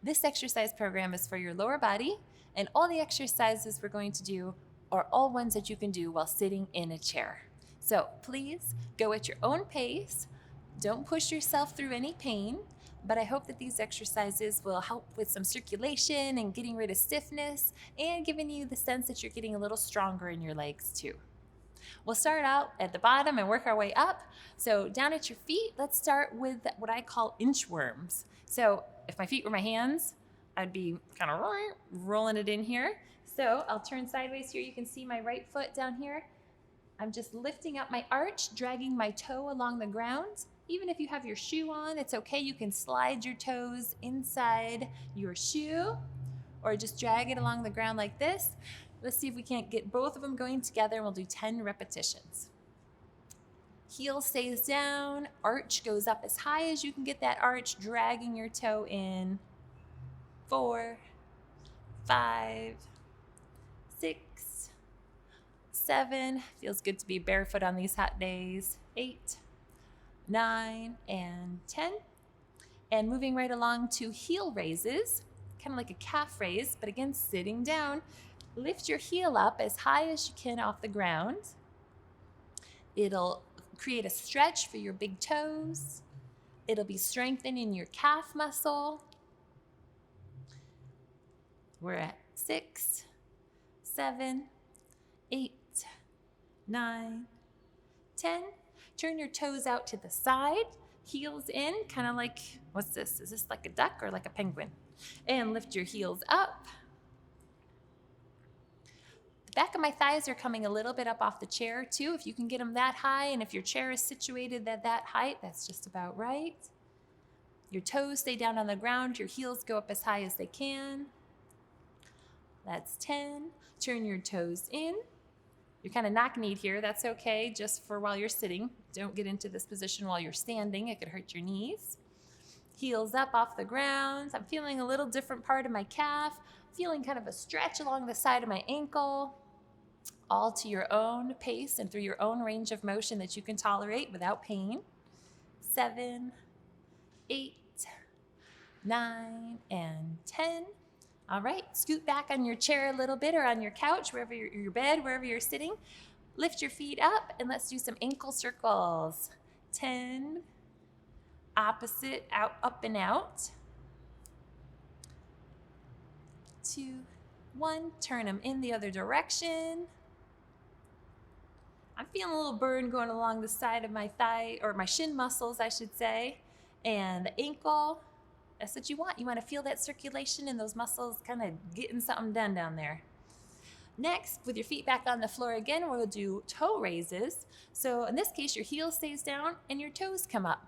This exercise program is for your lower body, and all the exercises we're going to do are all ones that you can do while sitting in a chair. So please go at your own pace. Don't push yourself through any pain, but I hope that these exercises will help with some circulation and getting rid of stiffness and giving you the sense that you're getting a little stronger in your legs too. We'll start out at the bottom and work our way up. So down at your feet, let's start with what I call inchworms. So if my feet were my hands, I'd be kind of rolling it in here. So I'll turn sideways here. You can see my right foot down here. I'm just lifting up my arch, dragging my toe along the ground. Even if you have your shoe on, it's okay. You can slide your toes inside your shoe or just drag it along the ground like this. Let's see if we can't get both of them going together, and we'll do 10 repetitions. Heel stays down, arch goes up as high as you can get that arch, dragging your toe in. 4, 5, 6, 7. Feels good to be barefoot on these hot days. 8, 9, and 10. And moving right along to heel raises, kind of like a calf raise, but again, sitting down. Lift your heel up as high as you can off the ground. It'll create a stretch for your big toes. It'll be strengthening your calf muscle. We're at 6, 7, 8, 9, 10. Turn your toes out to the side, heels in, kind of like, what's this? Is this like a duck or like a penguin? And lift your heels up. Back of my thighs are coming a little bit up off the chair too. If you can get them that high, and if your chair is situated at that height, that's just about right. Your toes stay down on the ground. Your heels go up as high as they can. That's 10. Turn your toes in. You're kind of knock-kneed here. That's okay, just for while you're sitting. Don't get into this position while you're standing. It could hurt your knees. Heels up off the ground. I'm feeling a little different part of my calf. Feeling kind of a stretch along the side of my ankle. All to your own pace and through your own range of motion that you can tolerate without pain. 7, 8, 9, and 10. All right, scoot back on your chair a little bit or on your couch, wherever your bed, wherever you're sitting. Lift your feet up and let's do some ankle circles. 10, opposite, out, up and out. 2, 1, turn them in the other direction. I'm feeling a little burn going along the side of my thigh, or my shin muscles, I should say, and the ankle. That's what you want. You want to feel that circulation and those muscles kind of getting something done down there. Next, with your feet back on the floor again, we'll do toe raises. So in this case, your heel stays down and your toes come up.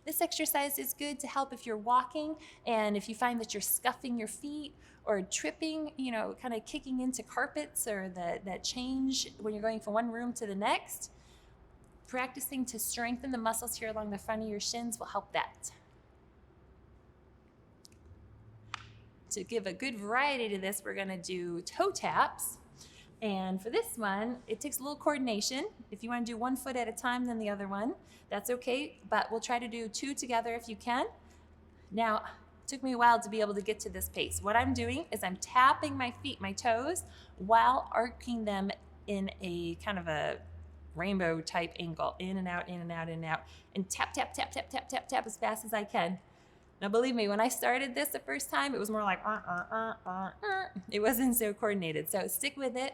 This exercise is good to help if you're walking and if you find that you're scuffing your feet or tripping, kind of kicking into carpets or that change when you're going from one room to the next. Practicing to strengthen the muscles here along the front of your shins will help that. To give a good variety to this, we're going to do toe taps. And for this one, it takes a little coordination. If you want to do one foot at a time, then the other one, that's okay. But we'll try to do 2 together if you can. Now, it took me a while to be able to get to this pace. What I'm doing is I'm tapping my feet, my toes, while arcing them in a kind of a rainbow type angle, in and out, in and out, in and out, and tap, tap, tap, tap, tap, tap, tap as fast as I can. Now, believe me, when I started this the first time, it was more like, It wasn't so coordinated. So stick with it.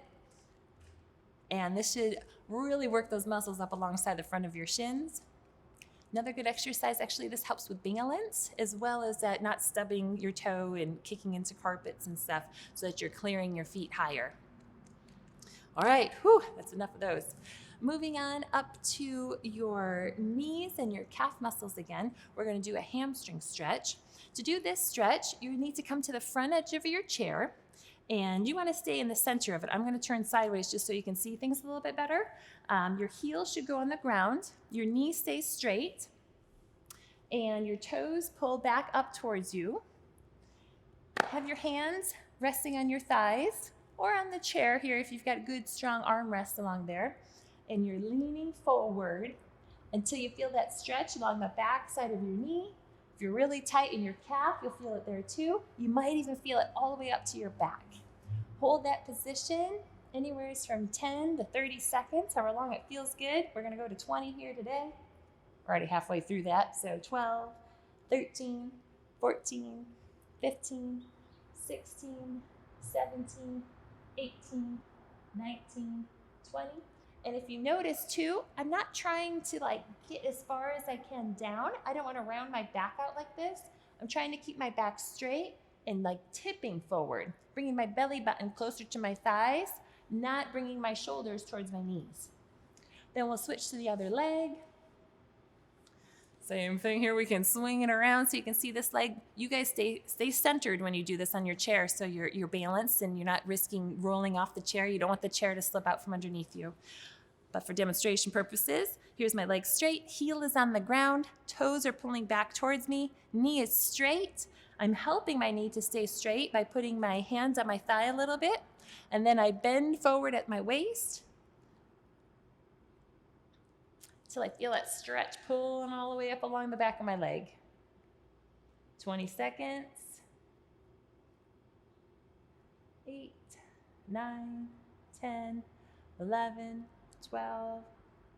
And this should really work those muscles up alongside the front of your shins. Another good exercise, actually, this helps with balance, as well as not stubbing your toe and kicking into carpets and stuff, so that you're clearing your feet higher. All right, that's enough of those. Moving on up to your knees and your calf muscles again, we're going to do a hamstring stretch. To do this stretch, you need to come to the front edge of your chair, and you want to stay in the center of it. I'm going to turn sideways just so you can see things a little bit better. Your heels should go on the ground. Your knees stay straight, and your toes pull back up towards you. Have your hands resting on your thighs or on the chair here if you've got good, strong arm rests along there. And you're leaning forward until you feel that stretch along the back side of your knee. If If you're really tight in your calf, you'll feel it there too. You might even feel it all the way up to your back. Hold that position anywhere from 10 to 30 seconds, however long it feels good. We're gonna go to 20 here today. We're already halfway through that. So 12, 13, 14, 15, 16, 17, 18, 19, 20. And if you notice too, I'm not trying to like get as far as I can down. I don't want to round my back out like this. I'm trying to keep my back straight and like tipping forward, bringing my belly button closer to my thighs, not bringing my shoulders towards my knees. Then we'll switch to the other leg. Same thing here, we can swing it around so you can see this leg. You guys stay centered when you do this on your chair so you're balanced and you're not risking rolling off the chair. You don't want the chair to slip out from underneath you. But for demonstration purposes, here's my leg straight, heel is on the ground, toes are pulling back towards me, knee is straight. I'm helping my knee to stay straight by putting my hands on my thigh a little bit, and then I bend forward at my waist till I feel that stretch pulling all the way up along the back of my leg. 20 seconds. 8, 9, 10, 11, 12,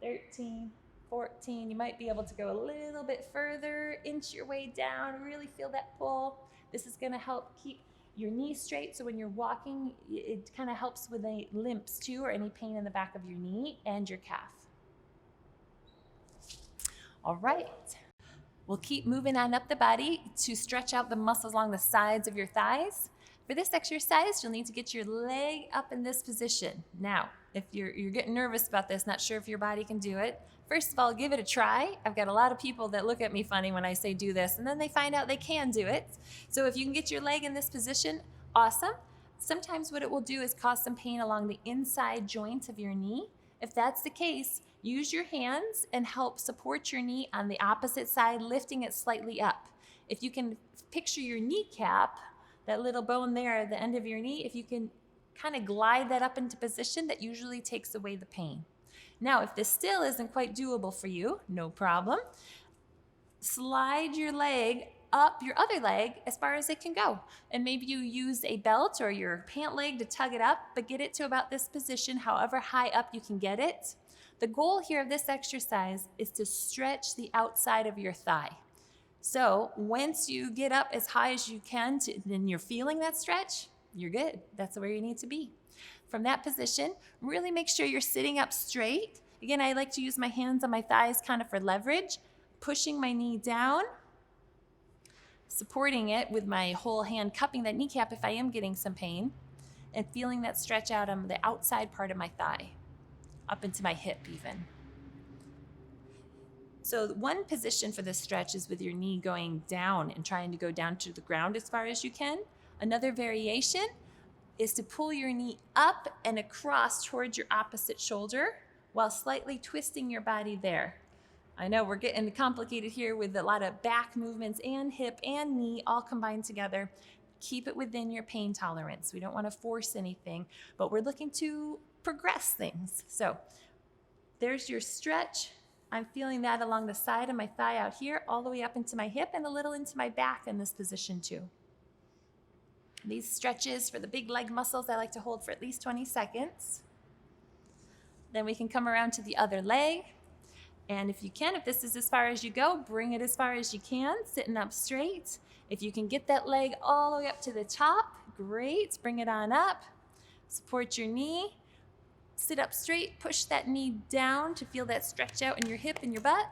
13, 14. You might be able to go a little bit further, inch your way down, really feel that pull. This is gonna help keep your knee straight, so when you're walking, it kind of helps with any limps too, or any pain in the back of your knee and your calf. All right, we'll keep moving on up the body to stretch out the muscles along the sides of your thighs. For this exercise, you'll need to get your leg up in this position. Now, if you're getting nervous about this, not sure if your body can do it, first of all, give it a try. I've got a lot of people that look at me funny when I say do this, and then they find out they can do it. So if you can get your leg in this position, awesome. Sometimes what it will do is cause some pain along the inside joint of your knee. If that's the case, use your hands and help support your knee on the opposite side, lifting it slightly up. If you can picture your kneecap, that little bone there at the end of your knee, if you can kind of glide that up into position, that usually takes away the pain. Now, if this still isn't quite doable for you, no problem. Slide your leg up, your other leg, as far as it can go. And maybe you use a belt or your pant leg to tug it up, but get it to about this position, however high up you can get it. The goal here of this exercise is to stretch the outside of your thigh. So once you get up as high as you can and you're feeling that stretch, you're good. That's where you need to be. From that position, really make sure you're sitting up straight. Again, I like to use my hands on my thighs kind of for leverage, pushing my knee down, supporting it with my whole hand, cupping that kneecap if I am getting some pain, and feeling that stretch out on the outside part of my thigh, up into my hip even. So one position for this stretch is with your knee going down and trying to go down to the ground as far as you can. Another variation is to pull your knee up and across towards your opposite shoulder while slightly twisting your body there. I know we're getting complicated here with a lot of back movements and hip and knee all combined together. Keep it within your pain tolerance. We don't want to force anything, but we're looking to progress things. So there's your stretch. I'm feeling that along the side of my thigh out here, all the way up into my hip and a little into my back in this position too. These stretches for the big leg muscles, I like to hold for at least 20 seconds. Then we can come around to the other leg. And if you can, if this is as far as you go, bring it as far as you can, sitting up straight. If you can get that leg all the way up to the top, great, bring it on up. Support your knee, sit up straight, push that knee down to feel that stretch out in your hip and your butt.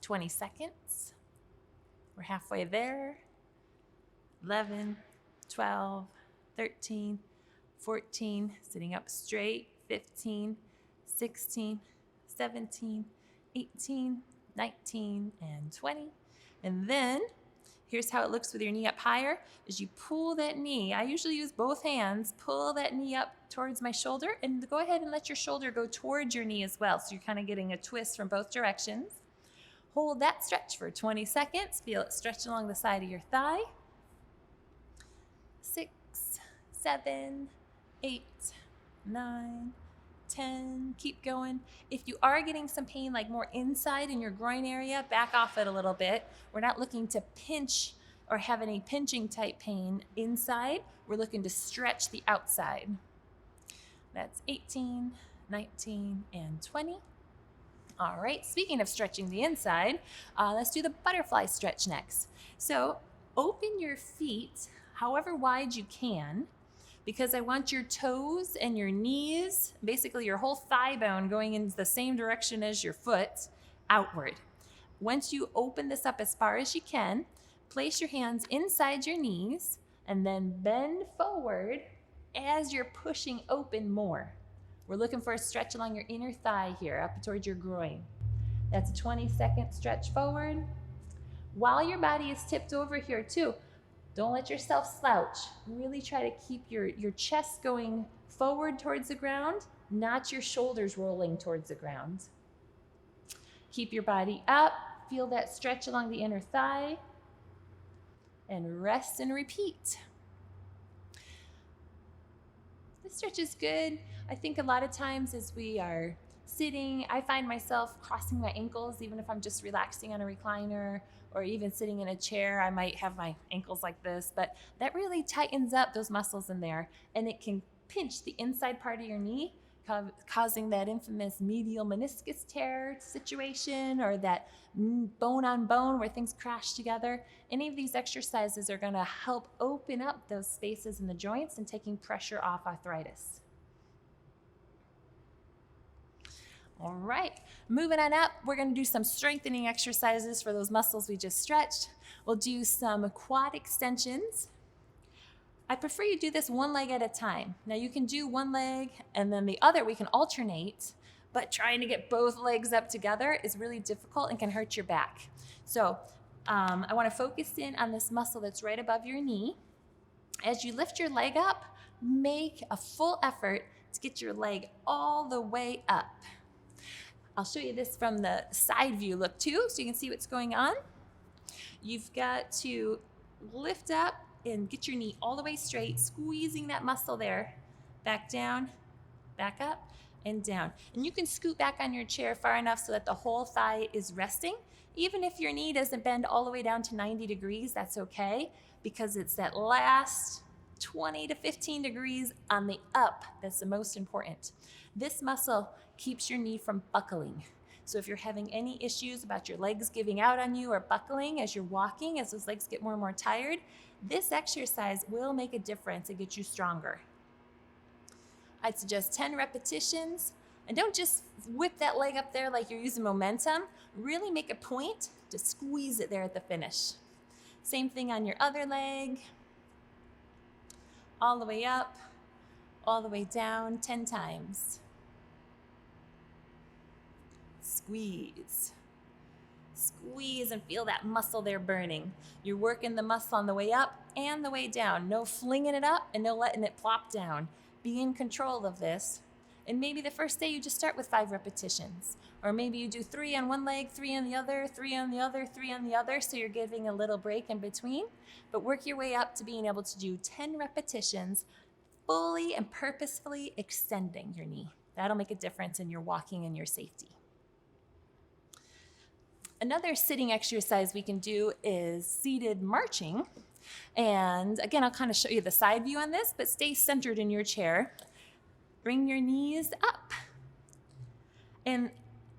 20 seconds. We're halfway there. 11, 12, 13, 14, sitting up straight, 15, 16, 17, 18, 19, and 20. And then here's how it looks with your knee up higher. As you pull that knee, I usually use both hands, pull that knee up towards my shoulder, and go ahead and let your shoulder go towards your knee as well. So you're kind of getting a twist from both directions. Hold that stretch for 20 seconds. Feel it stretch along the side of your thigh. 6, 7, 8, 9, 10, keep going. If you are getting some pain, like more inside in your groin area, back off it a little bit. We're not looking to pinch or have any pinching type pain inside. We're looking to stretch the outside. That's 18, 19, and 20. All right, speaking of stretching the inside, let's do the butterfly stretch next. So open your feet however wide you can, because I want your toes and your knees, basically your whole thigh bone, going in the same direction as your foot, outward. Once you open this up as far as you can, place your hands inside your knees and then bend forward as you're pushing open more. We're looking for a stretch along your inner thigh here, up towards your groin. That's a 20-second stretch forward. While your body is tipped over here too, don't let yourself slouch. Really try to keep your chest going forward towards the ground, not your shoulders rolling towards the ground. Keep your body up. Feel that stretch along the inner thigh. And rest and repeat. This stretch is good. I think a lot of times as we are sitting, I find myself crossing my ankles, even if I'm just relaxing on a recliner or even sitting in a chair. I might have my ankles like this, but that really tightens up those muscles in there, and it can pinch the inside part of your knee, causing that infamous medial meniscus tear situation, or that bone on bone where things crash together. Any of these exercises are going to help open up those spaces in the joints and taking pressure off arthritis. All right, moving on up, we're going to do some strengthening exercises for those muscles we just stretched. We'll do some quad extensions. I prefer you do this one leg at a time. Now you can do one leg and then the other, we can alternate, but trying to get both legs up together is really difficult and can hurt your back. So I want to focus in on this muscle that's right above your knee. As you lift your leg up, make a full effort to get your leg all the way up. I'll show you this from the side view look too, so you can see what's going on. You've got to lift up and get your knee all the way straight, squeezing that muscle there. Back down, back up, and down. And you can scoot back on your chair far enough so that the whole thigh is resting. Even if your knee doesn't bend all the way down to 90 degrees, that's okay, because it's that last 20 to 15 degrees on the up that's the most important. This muscle keeps your knee from buckling. So if you're having any issues about your legs giving out on you or buckling as you're walking, as those legs get more and more tired, this exercise will make a difference and get you stronger. I'd suggest 10 repetitions, and don't just whip that leg up there like you're using momentum. Really make a point to squeeze it there at the finish. Same thing on your other leg. All the way up, all the way down, 10 times. Squeeze. Squeeze and feel that muscle there burning. You're working the muscle on the way up and the way down. No flinging it up and no letting it plop down. Be in control of this. And maybe the first day you just start with 5 repetitions. Or maybe you do 3 on one leg, 3 on the other, 3 on the other, 3 on the other, so you're giving a little break in between. But work your way up to being able to do 10 repetitions, fully and purposefully extending your knee. That'll make a difference in your walking and your safety. Another sitting exercise we can do is seated marching. And again, I'll kind of show you the side view on this, but stay centered in your chair. Bring your knees up. And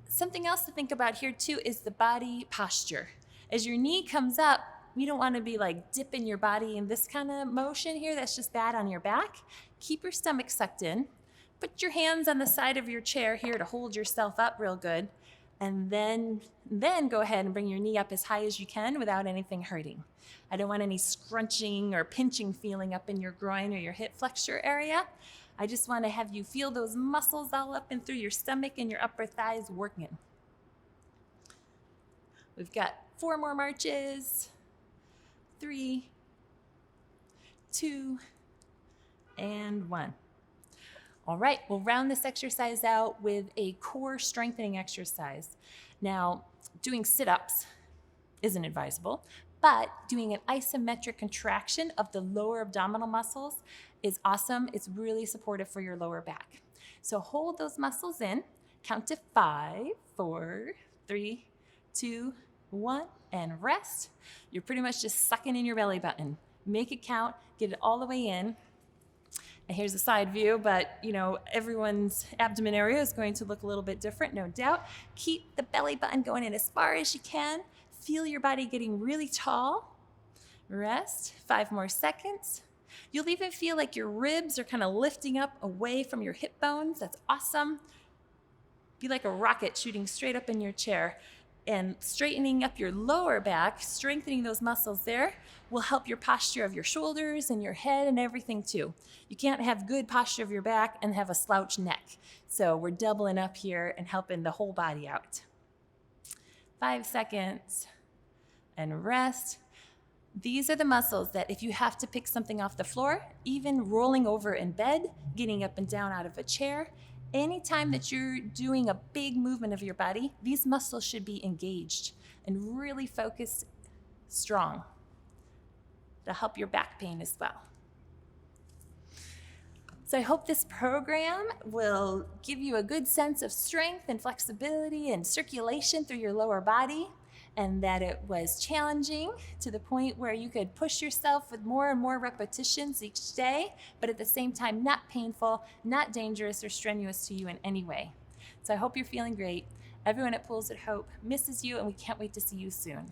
something else to think about here too is the body posture. As your knee comes up, you don't want to be like dipping your body in this kind of motion here. That's just bad on your back. Keep your stomach sucked in. Put your hands on the side of your chair here to hold yourself up real good. And then go ahead and bring your knee up as high as you can without anything hurting. I don't want any scrunching or pinching feeling up in your groin or your hip flexor area. I just want to have you feel those muscles all up and through your stomach and your upper thighs working. We've got 4 more marches. 3, 2, and 1. All right, we'll round this exercise out with a core strengthening exercise. Now, doing sit-ups isn't advisable, but doing an isometric contraction of the lower abdominal muscles is awesome. It's really supportive for your lower back. So hold those muscles in, count to 5, 4, 3, 2, 1, and rest. You're pretty much just sucking in your belly button. Make it count, get it all the way in. And here's a side view, but everyone's abdomen area is going to look a little bit different, no doubt. Keep the belly button going in as far as you can. Feel your body getting really tall. Rest, 5 more seconds. You'll even feel like your ribs are kind of lifting up away from your hip bones. That's awesome. Be like a rocket shooting straight up in your chair. And straightening up your lower back, strengthening those muscles there, will help your posture of your shoulders and your head and everything too. You can't have good posture of your back and have a slouched neck. So we're doubling up here and helping the whole body out. 5 seconds and rest. These are the muscles that if you have to pick something off the floor, even rolling over in bed, getting up and down out of a chair, anytime that you're doing a big movement of your body, these muscles should be engaged and really focused, strong, to help your back pain as well. So I hope this program will give you a good sense of strength and flexibility and circulation through your lower body, and that it was challenging to the point where you could push yourself with more and more repetitions each day, but at the same time, not painful, not dangerous or strenuous to you in any way. So I hope you're feeling great. Everyone at Pools at Hope misses you, and we can't wait to see you soon.